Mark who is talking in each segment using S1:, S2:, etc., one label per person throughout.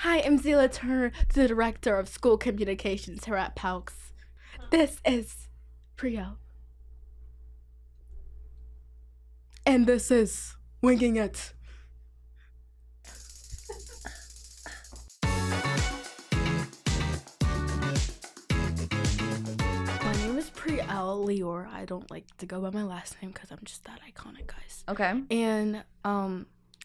S1: Hi, I'm Zila Turner, the Director of School Communications here at PALCS. This is Prielle. And this is Winging It. My name is Prielle Lior. I don't like to go by my last name because I'm just that iconic, guys.
S2: Okay.
S1: And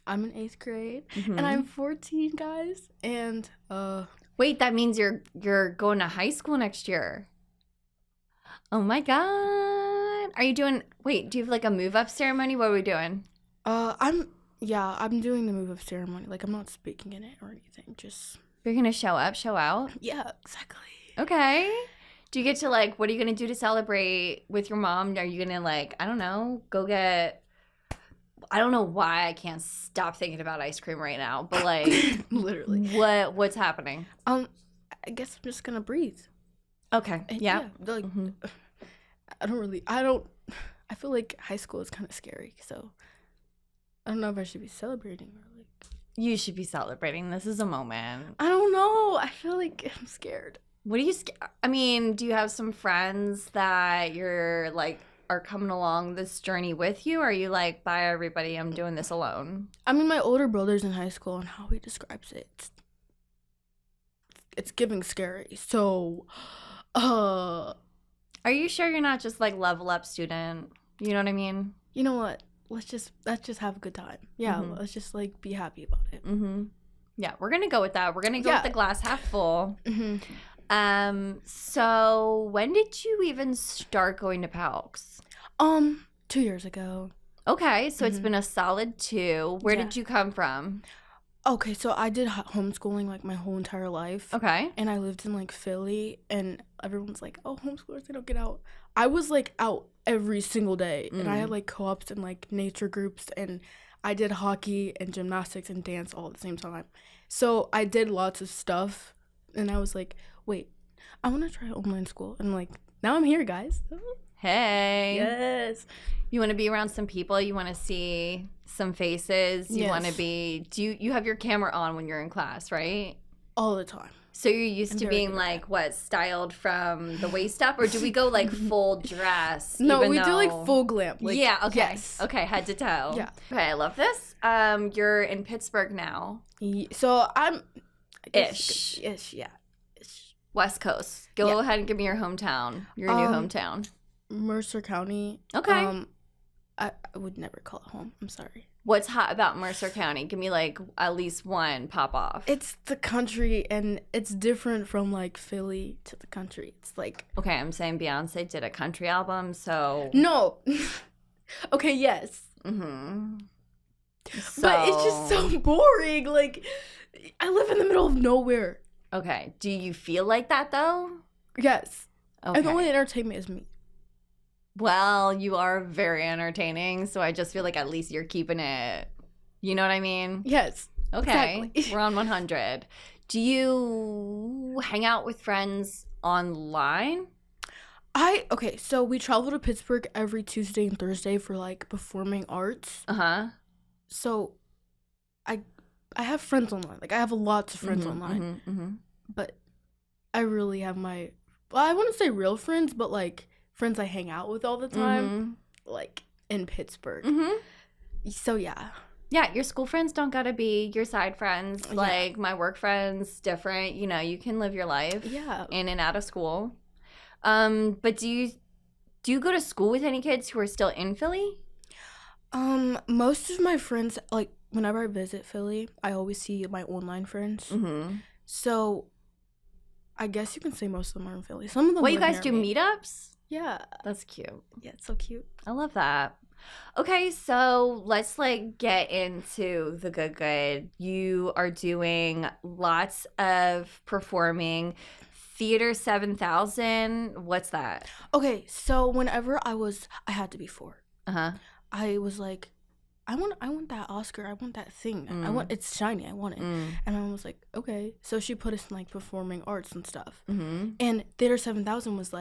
S1: I'm in 8th grade, and I'm 14, guys. And
S2: Wait, that means you're going to high school next year. Oh my god. Are you doing do you have like a move up ceremony? What are we doing?
S1: I'm doing the move up ceremony. Like, I'm not speaking in it or anything. Just
S2: You're gonna show up, show out?
S1: yeah, exactly.
S2: Okay. Do you get to what are you gonna do to celebrate with your mom? Are you gonna I don't know, go get I don't know why I can't stop thinking about ice cream right now, but
S1: literally.
S2: What's happening?
S1: I guess I'm just gonna breathe.
S2: Okay. Yeah.
S1: I feel like high school is kind of scary, so I don't know if I should be celebrating or
S2: You should be celebrating. This is a moment.
S1: I don't know. I feel like I'm scared.
S2: What are you I mean, do you have some friends that you're are coming along this journey with you? Or are you bye everybody, I'm doing this alone?
S1: I mean, my older brother's in high school, and how he describes it, it's giving scary. So,
S2: are you sure you're not just level up student? You know what I mean?
S1: You know what? Let's just have a good time. Yeah, let's just be happy about it.
S2: Yeah, we're gonna go with that. We're gonna go with the glass half full. So when did you even start going to PALCS?
S1: 2 years ago.
S2: Okay, so it's been a solid 2. Where did you come from?
S1: Okay, so I did homeschooling my whole entire life.
S2: Okay.
S1: And I lived in Philly, and everyone's like, oh, homeschoolers, they don't get out. I was out every single day, and I had co-ops and nature groups, and I did hockey and gymnastics and dance all at the same time. So I did lots of stuff, and I was like, wait, I want to try online school. And now I'm here, guys.
S2: Hey.
S1: Yes.
S2: You want to be around some people? You want to see some faces? You want to be... You have your camera on when you're in class, right?
S1: All the time.
S2: So you're used to being styled from the waist up? Or do we go full dress?
S1: No, we do full glam.
S2: Yeah, okay.
S1: Yes.
S2: Okay, head to toe.
S1: Yeah.
S2: Okay, I love this. You're in Pittsburgh now.
S1: So I'm...
S2: Ish, yeah. West Coast. Go ahead and give me your hometown. Your new hometown.
S1: Mercer County.
S2: Okay.
S1: I would never call it home. I'm sorry.
S2: What's hot about Mercer County? Give me at least one pop off.
S1: It's the country, and it's different from Philly to the country. It's
S2: okay, I'm saying Beyonce did a country album, so
S1: no. Okay, yes.
S2: So...
S1: But it's just so boring. I live in the middle of nowhere.
S2: Okay. Do you feel like that though?
S1: Yes.
S2: Okay.
S1: And the only entertainment is me.
S2: Well, you are very entertaining, so I just feel at least you're keeping it. You know what I mean?
S1: Yes.
S2: Okay.
S1: Exactly.
S2: We're on 100. Do you hang out with friends online?
S1: Okay, so we travel to Pittsburgh every Tuesday and Thursday for performing arts.
S2: Uh-huh.
S1: So I have friends online. I have lots of friends online. But I really have I wouldn't say real friends, but friends I hang out with all the time, in Pittsburgh. So yeah.
S2: Yeah, your school friends don't gotta be your side friends.
S1: Yeah.
S2: My work friends, different. You can live your life.
S1: Yeah.
S2: In and out of school. But do you go to school with any kids who are still in Philly?
S1: Most of my friends, whenever I visit Philly, I always see my online friends. So I guess you can say most of them are in Philly. Some of them.
S2: What, you guys do meetups?
S1: Yeah.
S2: That's cute.
S1: Yeah, it's so cute.
S2: I love that. Okay, so let's get into the good. You are doing lots of performing. Theater 7000. What's that?
S1: Okay, so whenever I had to be 4. I was I want that Oscar. I want that thing. It's shiny. I want it. And my mom was like, okay. So she put us in performing arts and stuff. And Theater 7000 was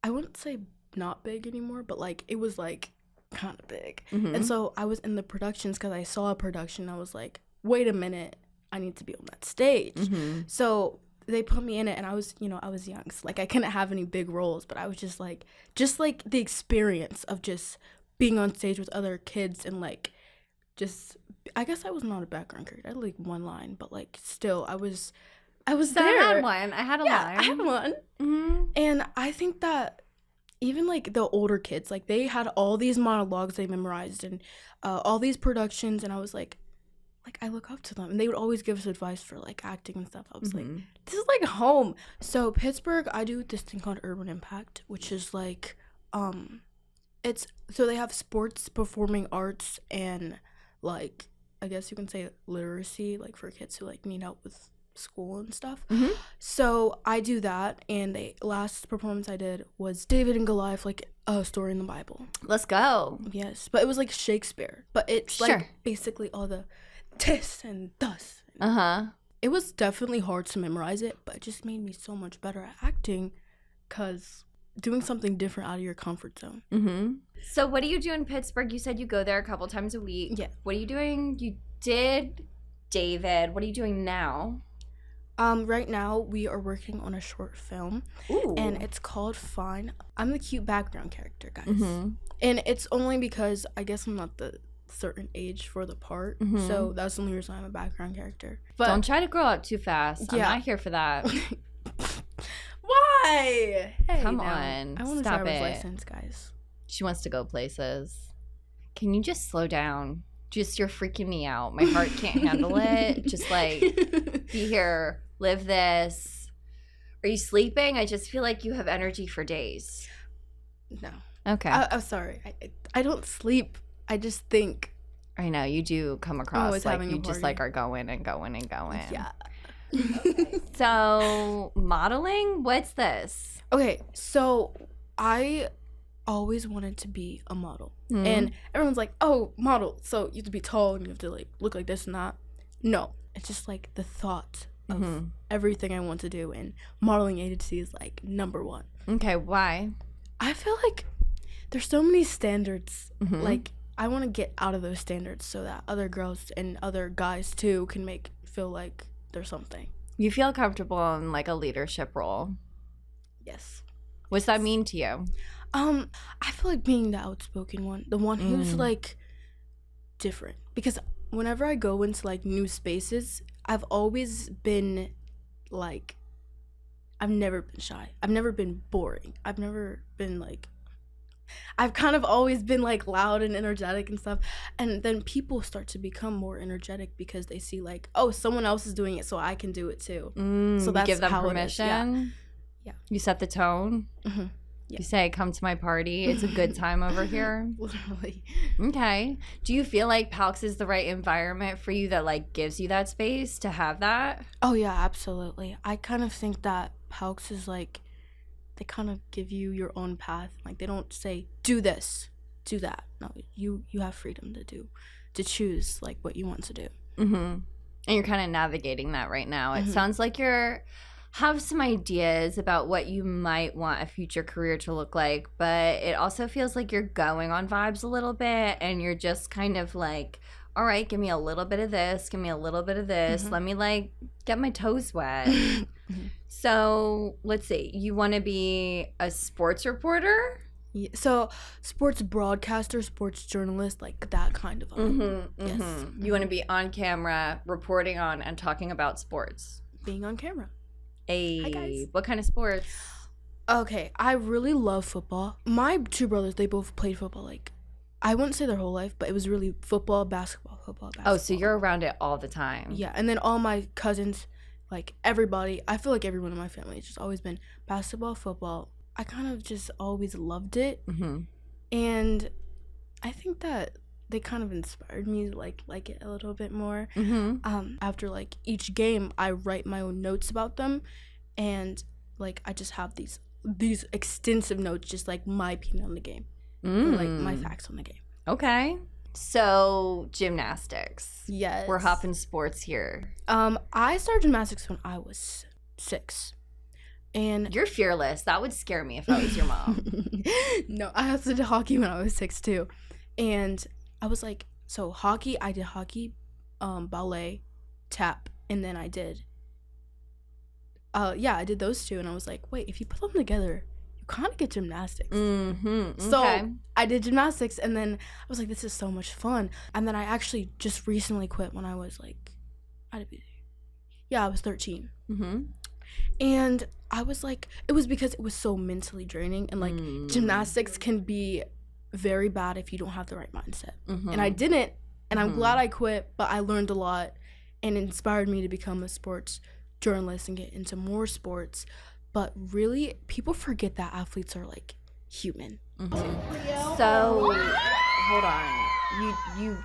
S1: I wouldn't say not big anymore, but it was kind of big. And so I was in the productions because I saw a production. I was wait a minute. I need to be on that stage.
S2: Mm-hmm.
S1: So they put me in it, and I was young, so like I couldn't have any big roles, but I was just like the experience of just being on stage with other kids and like just, I guess I was not a background character. I had like one line, but like still I was
S2: So
S1: there.
S2: I had one. I had a line.
S1: I had one.
S2: Mm-hmm.
S1: And I think that even like the older kids, like they had all these monologues they memorized and all these productions, and I was like I look up to them, and they would always give us advice for like acting and stuff. I was like, this is like home. So Pittsburgh, I do this thing called Urban Impact, which is like so they have sports, performing arts, and like I guess you can say literacy, like for kids who like need help with school and stuff.
S2: Mm-hmm.
S1: So I do that, and the last performance I did was David and Goliath, like a story in the Bible.
S2: Let's go.
S1: Yes, but it was like Shakespeare, but it's like basically all the this and thus. It was definitely hard to memorize it, but it just made me so much better at acting, because doing something different out of your comfort zone.
S2: Mm-hmm. So what do you do in Pittsburgh? You said you go there a couple times a week.
S1: Yeah.
S2: What are you doing? You did David. What are you doing now?
S1: Right now we are working on a short film.
S2: Ooh.
S1: And it's called Fine. I'm the cute background character, guys.
S2: Mm-hmm.
S1: And it's only because I guess I'm not the certain age for the part, so that's the only reason I'm a background character. But
S2: don't try to grow up too fast.
S1: Yeah.
S2: I'm not here for that.
S1: Why? Hey,
S2: Come
S1: now,
S2: on.
S1: I want a
S2: Stop
S1: driver's
S2: it.
S1: license, guys.
S2: She wants to go places. Can you just slow down? Just, you're freaking me out. My heart can't handle it. Just like, be here, live this. Are you sleeping? I just feel like you have energy for days.
S1: No.
S2: Okay.
S1: I'm sorry. I don't sleep. I just think.
S2: I know, you do come across like you just like are going and going and going.
S1: Yeah.
S2: So, modeling? What's this?
S1: Okay, so I always wanted to be a model. And everyone's like, oh, model, so you have to be tall and you have to like look like this and that. No, it's just like the thought of everything I want to do, and modeling agency is like number one.
S2: Okay, why?
S1: I feel like there's so many standards. Like I want to get out of those standards so that other girls and other guys too can feel like there's something.
S2: You feel comfortable in like a leadership role.
S1: Yes.
S2: What's that mean to you?
S1: I feel like being the outspoken one, the one who's like different, because whenever I go into like new spaces, I've always been like, I've never been shy. I've never been boring. I've never been like, I've kind of always been like loud and energetic and stuff, and then people start to become more energetic because they see like, oh, someone else is doing it, so I can do it too. So that's
S2: give them
S1: how
S2: permission.
S1: It is. Yeah.
S2: You set the tone.
S1: Yeah.
S2: You say, come to my party. It's a good time over here.
S1: Literally.
S2: Okay. Do you feel like PALCS is the right environment for you that like gives you that space to have that?
S1: Oh yeah, absolutely. I kind of think that PALCS is like, they kind of give you your own path. Like they don't say, do this, do that. No, you have freedom to choose like what you want to do.
S2: And you're kind of navigating that right now. It sounds like you're have some ideas about what you might want a future career to look like, but it also feels like you're going on vibes a little bit, and you're just kind of like, all right, give me a little bit of this, give me a little bit of this, let me like get my toes wet. So let's see, you want to be a sports reporter?
S1: Yeah, so sports broadcaster, sports journalist, like that kind of yes.
S2: You want to be on camera reporting on and talking about sports?
S1: Being on camera.
S2: Hi
S1: guys.
S2: What kind of sports?
S1: Okay, I really love football. My two brothers, they both played football. Like, I wouldn't say their whole life, but it was really football, basketball.
S2: Oh, so you're around it all the time.
S1: Yeah, and then all my cousins, like everybody, I feel like everyone in my family has just always been basketball, football. I kind of just always loved it. And I think that they kind of inspired me to like it a little bit more. After like each game, I write my own notes about them, and like I just have these extensive notes, just like my opinion on the game, and, like my facts on the game.
S2: Okay. So gymnastics.
S1: Yes.
S2: We're hopping sports here.
S1: I started gymnastics when I was 6. And
S2: you're fearless. That would scare me if I was your mom.
S1: No, I also did hockey when I was 6 too. And I was like, so hockey, I did hockey, ballet, tap, And then I did those two, and I was like, wait, if you put them together, you kind of get gymnastics. So I did gymnastics, and then I was like, this is so much fun. And then I actually just recently quit when I was like, I was 13. And I was like, it was because it was so mentally draining, and like gymnastics can be very bad if you don't have the right mindset. And I didn't, and I'm glad I quit, but I learned a lot and inspired me to become a sports journalist and get into more sports. But really, people forget that athletes are like human.
S2: So hold on,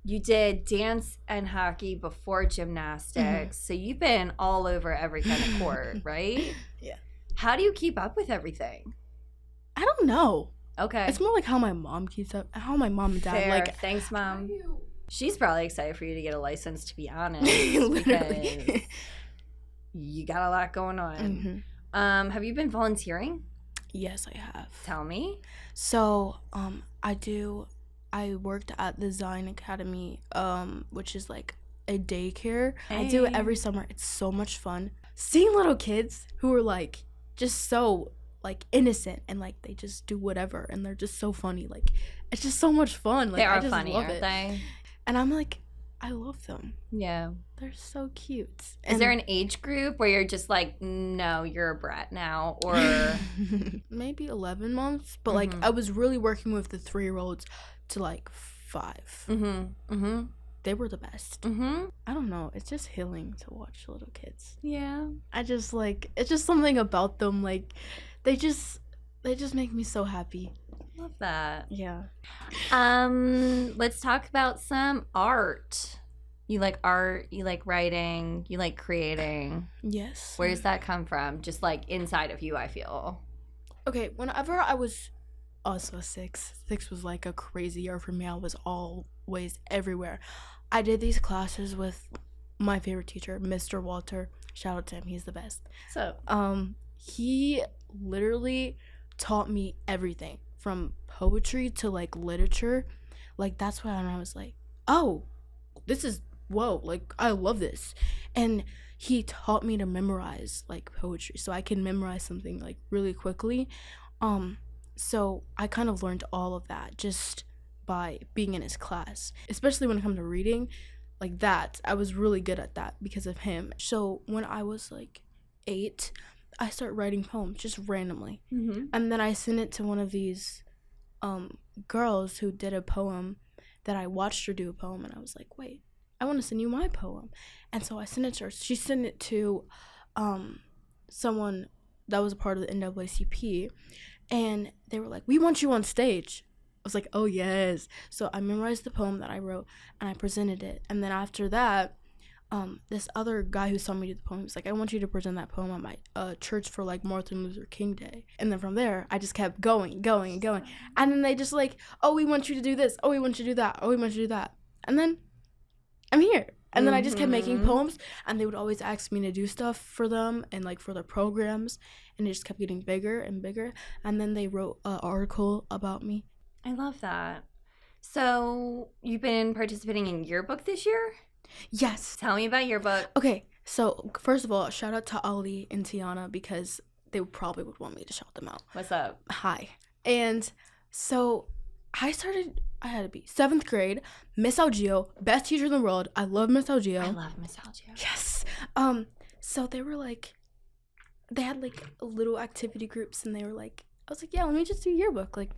S2: you did dance and hockey before gymnastics, so you've been all over every kind of court, right?
S1: Yeah.
S2: How do you keep up with everything?
S1: I don't know.
S2: Okay.
S1: It's more like how my mom keeps up, how my mom and dad.
S2: Fair.
S1: Like,
S2: thanks, Mom. She's probably excited for you to get a license, to be honest.
S1: Literally.
S2: Because you got a lot going on. Have you been volunteering?
S1: Yes, I have.
S2: Tell me.
S1: So, I worked at the Zion Academy, which is like a daycare. I do it every summer. It's so much fun. Seeing little kids who are like just so like innocent and like they just do whatever and they're just so funny. Like it's just so much fun. Like
S2: they are
S1: I just
S2: funny,
S1: love
S2: aren't
S1: it.
S2: they?
S1: And I'm like, I love them.
S2: Yeah.
S1: They're so cute.
S2: Is there an age group where you're just like, no, you're a brat now? Or
S1: maybe 11 months. But like I was really working with the 3-year-olds to like 5. They were the best. I don't know. It's just healing to watch little kids.
S2: Yeah.
S1: I just like, it's just something about them. Like they just make me so happy.
S2: Love that.
S1: Yeah.
S2: Let's talk about some art. You like art, you like writing, you like creating.
S1: Yes.
S2: Where does that come from? Just like inside of you, I feel.
S1: Okay, whenever I was also 6 was like a crazy year for me. I was always everywhere. I did these classes with my favorite teacher, Mr. Walter. Shout out to him, he's the best.
S2: So
S1: he literally taught me everything from poetry to like literature. Like that's when I was like, oh, this is whoa, like I love this. And he taught me to memorize like poetry so I can memorize something like really quickly. So I kind of learned all of that just by being in his class, especially when it comes to reading. Like that, I was really good at that because of him. So when I was like 8, I started writing poems just randomly. And then I sent it to one of these girls who did a poem that I watched her do a poem, and I was like, wait, I want to send you my poem. And so I sent it to her. She sent it to someone that was a part of the NAACP, and they were like, we want you on stage. I was like, oh yes. So I memorized the poem that I wrote and I presented it. And then after that, this other guy who saw me do the poem was like, I want you to present that poem at my church for like Martin Luther King Day. And then from there, I just kept going. And then they just like, oh, we want you to do this. Oh, we want you to do that. Oh, we want you to do that. And then I'm here. And then I just kept making poems, and they would always ask me to do stuff for them and like for their programs. And it just kept getting bigger and bigger. And then they wrote an article about me.
S2: I love that. So you've been participating in Yearbook this year?
S1: Yes.
S2: Tell me about Yearbook.
S1: Okay, so first of all, shout out to Ali and Tiana because they probably would want me to shout them out.
S2: What's up?
S1: Hi. And so I had to be 7th grade, Miss Algeo, best teacher in the world. I love Miss Algeo.
S2: I love Miss Algeo.
S1: Yes. So they were like, they had like little activity groups, and they were like, I was like, yeah, let me just do Yearbook. Like,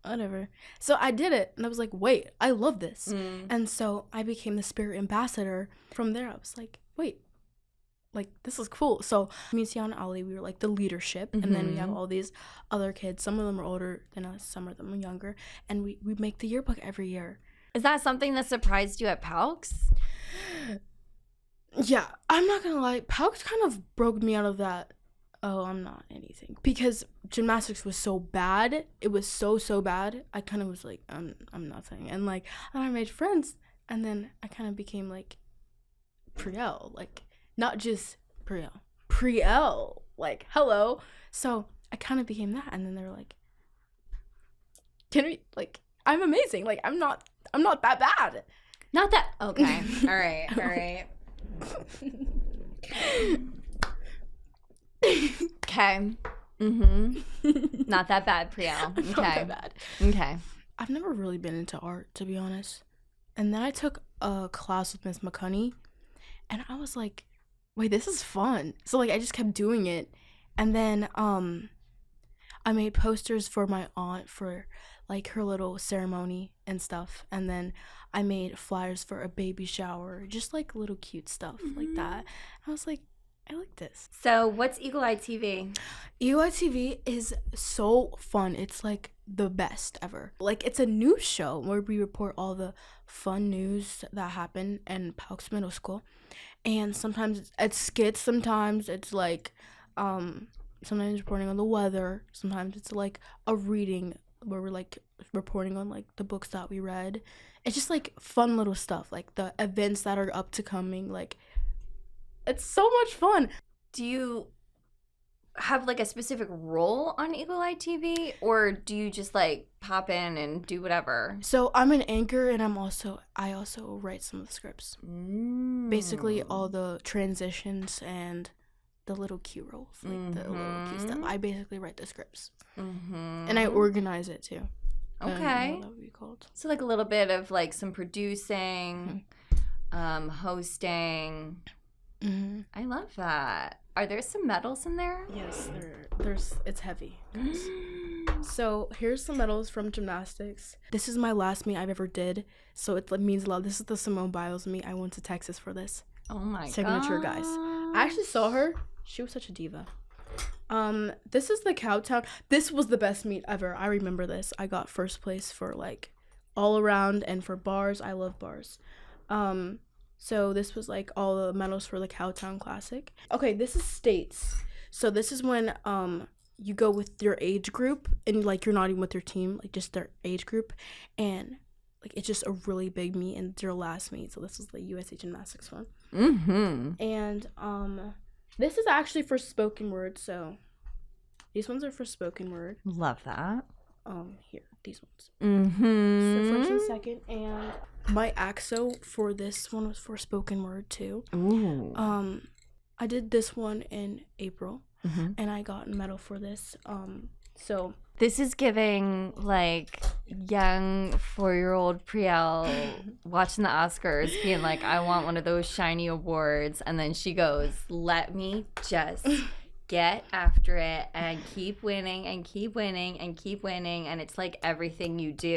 S1: whatever. So I did it, and I was like, wait, I love this. And so I became the spirit ambassador. From there, I was like, wait, like, this is cool. So me, Tiana, and Ali, we were like the leadership, and then we have all these other kids. Some of them are older than us, some of them are younger, and we make the yearbook every year.
S2: Is that something that surprised you at PALCS?
S1: Yeah, I'm not gonna lie, PALCS kind of broke me out of that, oh, I'm not anything, because gymnastics was so bad. It was so bad. I kind of was like, I'm nothing. And like, and I made friends, and then I kind of became like Prielle, like not just Prielle, like hello. So I kind of became that, and then they were like, can we, like, I'm amazing, like I'm not that bad.
S2: Not that. Okay. All right. Okay. Not that bad, Prielle. Okay.
S1: Not that bad.
S2: Okay.
S1: I've never really been into art, to be honest. And then I took a class with Miss McConey, and I was like, wait, this is fun. So like I just kept doing it. And then I made posters for my aunt for like her little ceremony and stuff. And then I made flyers for a baby shower, just like little cute stuff like that. I was like, I like this.
S2: So what's Eagle Eye TV?
S1: Eagle Eye TV is so fun. It's like the best ever. Like it's a news show where we report all the fun news that happen in PALCS Middle School. And sometimes it's skits, sometimes it's like sometimes reporting on the weather, sometimes it's like a reading where we're like reporting on like the books that we read. It's just like fun little stuff, like the events that are up to coming. Like it's so much fun.
S2: Do you have like a specific role on Eagle Eye TV, or do you just like pop in and do whatever?
S1: So I'm an anchor, and I also write some of the scripts. Basically all the transitions and the little cue roles, like the little cue stuff. I basically write the scripts, and I organize it too.
S2: Okay,
S1: I don't know what that would be called.
S2: So like a little bit of like some producing, hosting. I love that. Are there some medals in there?
S1: Yes, there's. It's heavy, guys. So here's some medals from gymnastics. This is my last meet I've ever did, so it means a lot. This is the Simone Biles meet. I went to Texas for this.
S2: Oh my
S1: signature, guys. I actually saw her. She was such a diva. This is the Cowtown. This was the best meet ever. I remember this. I got first place for like all around and for bars. I love bars. So this was like all the medals for the Cowtown Classic. Okay, this is states. So this is when you go with your age group and like you're not even with your team, like just their age group, and like it's just a really big meet and it's your last meet. So this is the USA Gymnastics one. And this is actually for spoken word. So these ones are for spoken word.
S2: Love that.
S1: Here, these ones. So first and second, and my AXO for this one was for spoken word too.
S2: Ooh.
S1: I did this one in April, and I got a medal for this. So
S2: this is giving like young 4-year-old Prielle watching the Oscars, being like, I want one of those shiny awards, and then she goes, let me just get after it and keep winning and keep winning and keep winning. And it's like everything you do,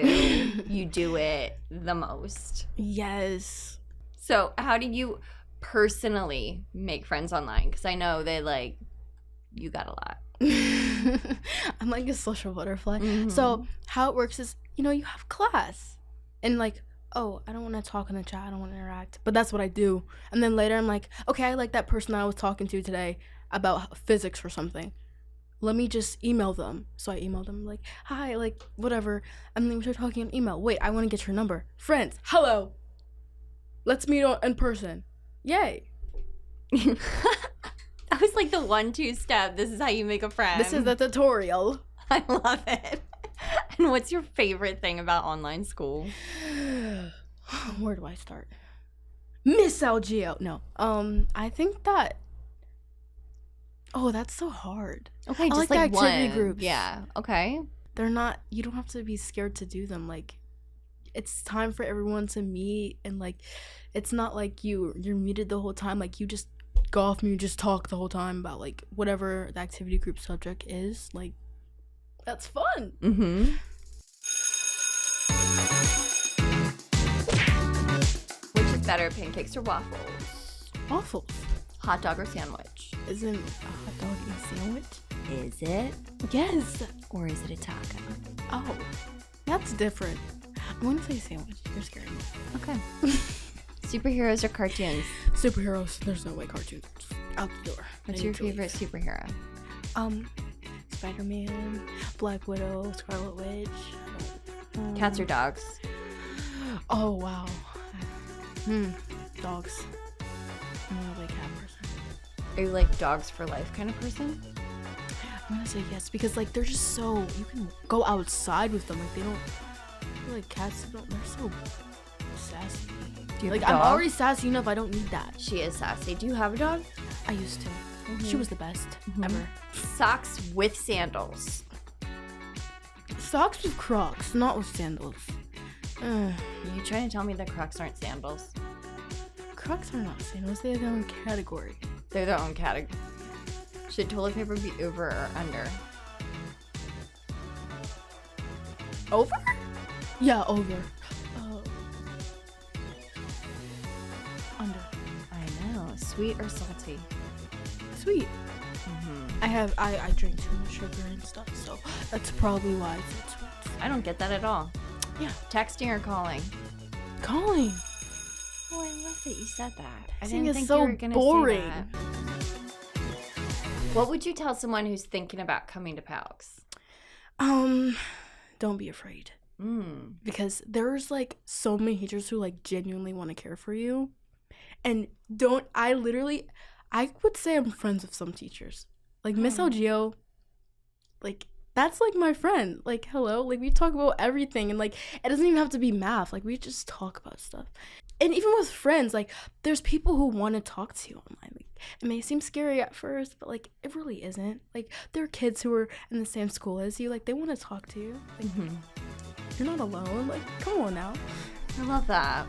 S2: you do it the most.
S1: Yes.
S2: So how do you personally make friends online? Because I know that like you got a lot.
S1: I'm like a social butterfly. So how it works is, you have class and like, oh, I don't want to talk in the chat, I don't want to interact, but that's what I do. And then later I'm like, okay, I like that person I was talking to today about physics or something, let me just email them. So I emailed them like, hi, like whatever, and then we start talking on email. Wait, I want to get your number. Friends, hello, let's meet in person. Yay.
S2: That was like the 1-2 step. This is how you make a friend.
S1: This is the tutorial.
S2: I love it. And what's your favorite thing about online school?
S1: Where do I start? Miss Algeo. No. I think that. Oh, that's so hard.
S2: Okay,
S1: just
S2: like
S1: the activity
S2: one.
S1: Groups.
S2: Yeah. Okay.
S1: They're not. You don't have to be scared to do them. Like, it's time for everyone to meet, and like, it's not like you're muted the whole time. Like, you just go off and you just talk the whole time about like whatever the activity group subject is. Like, that's fun.
S2: Which is better, pancakes or waffles?
S1: Waffles.
S2: Hot dog or sandwich?
S1: Isn't a hot dog a sandwich?
S2: Is it?
S1: Yes.
S2: Or is it a taco?
S1: Oh, that's different. I'm going to say sandwich. You're scaring me.
S2: Okay. Superheroes or cartoons?
S1: Superheroes. There's no way cartoons. Out the door.
S2: What's your favorite superhero?
S1: Spider-Man, Black Widow, Scarlet Witch.
S2: Cats or dogs?
S1: Oh, wow. Dogs. I'm not a cat person.
S2: Are you like dogs for life kind of person?
S1: I'm gonna say yes, because like they're just so, you can go outside with them. Like they don't, I feel like cats don't, they're so sassy.
S2: Do you
S1: Like,
S2: have a
S1: I'm
S2: dog?
S1: already sassy enough. I don't need that.
S2: She is sassy. Do you have a dog?
S1: I used to. She was the best ever.
S2: Socks with sandals.
S1: Socks with Crocs, not with sandals.
S2: Are you trying to tell me that Crocs aren't sandals?
S1: Crocs are not sandals. They have their own category.
S2: They're their own category. Should toilet paper be over or under?
S1: Over? Yeah, over. Oh. Under.
S2: I know. Sweet or salty?
S1: Sweet. I drink too much sugar and stuff, so that's probably why it's sweet.
S2: I don't get that at all.
S1: Yeah.
S2: Texting or calling?
S1: Calling.
S2: Oh, I love that you said that. I
S1: Texting
S2: didn't
S1: is
S2: think
S1: so
S2: you were gonna
S1: boring.
S2: say that. What would you tell someone who's thinking about coming to PALCS?
S1: Don't be afraid. Because there's like so many teachers who like genuinely want to care for you. And I would say I'm friends with some teachers. Like Miss Algio, like that's like my friend. Like, hello, like we talk about everything, and like it doesn't even have to be math. Like we just talk about stuff. And even with friends, like there's people who want to talk to you online. Like it may seem scary at first, but like it really isn't. Like there are kids who are in the same school as you. Like they want to talk to you. Like, you're not alone. Like come on now.
S2: I love that.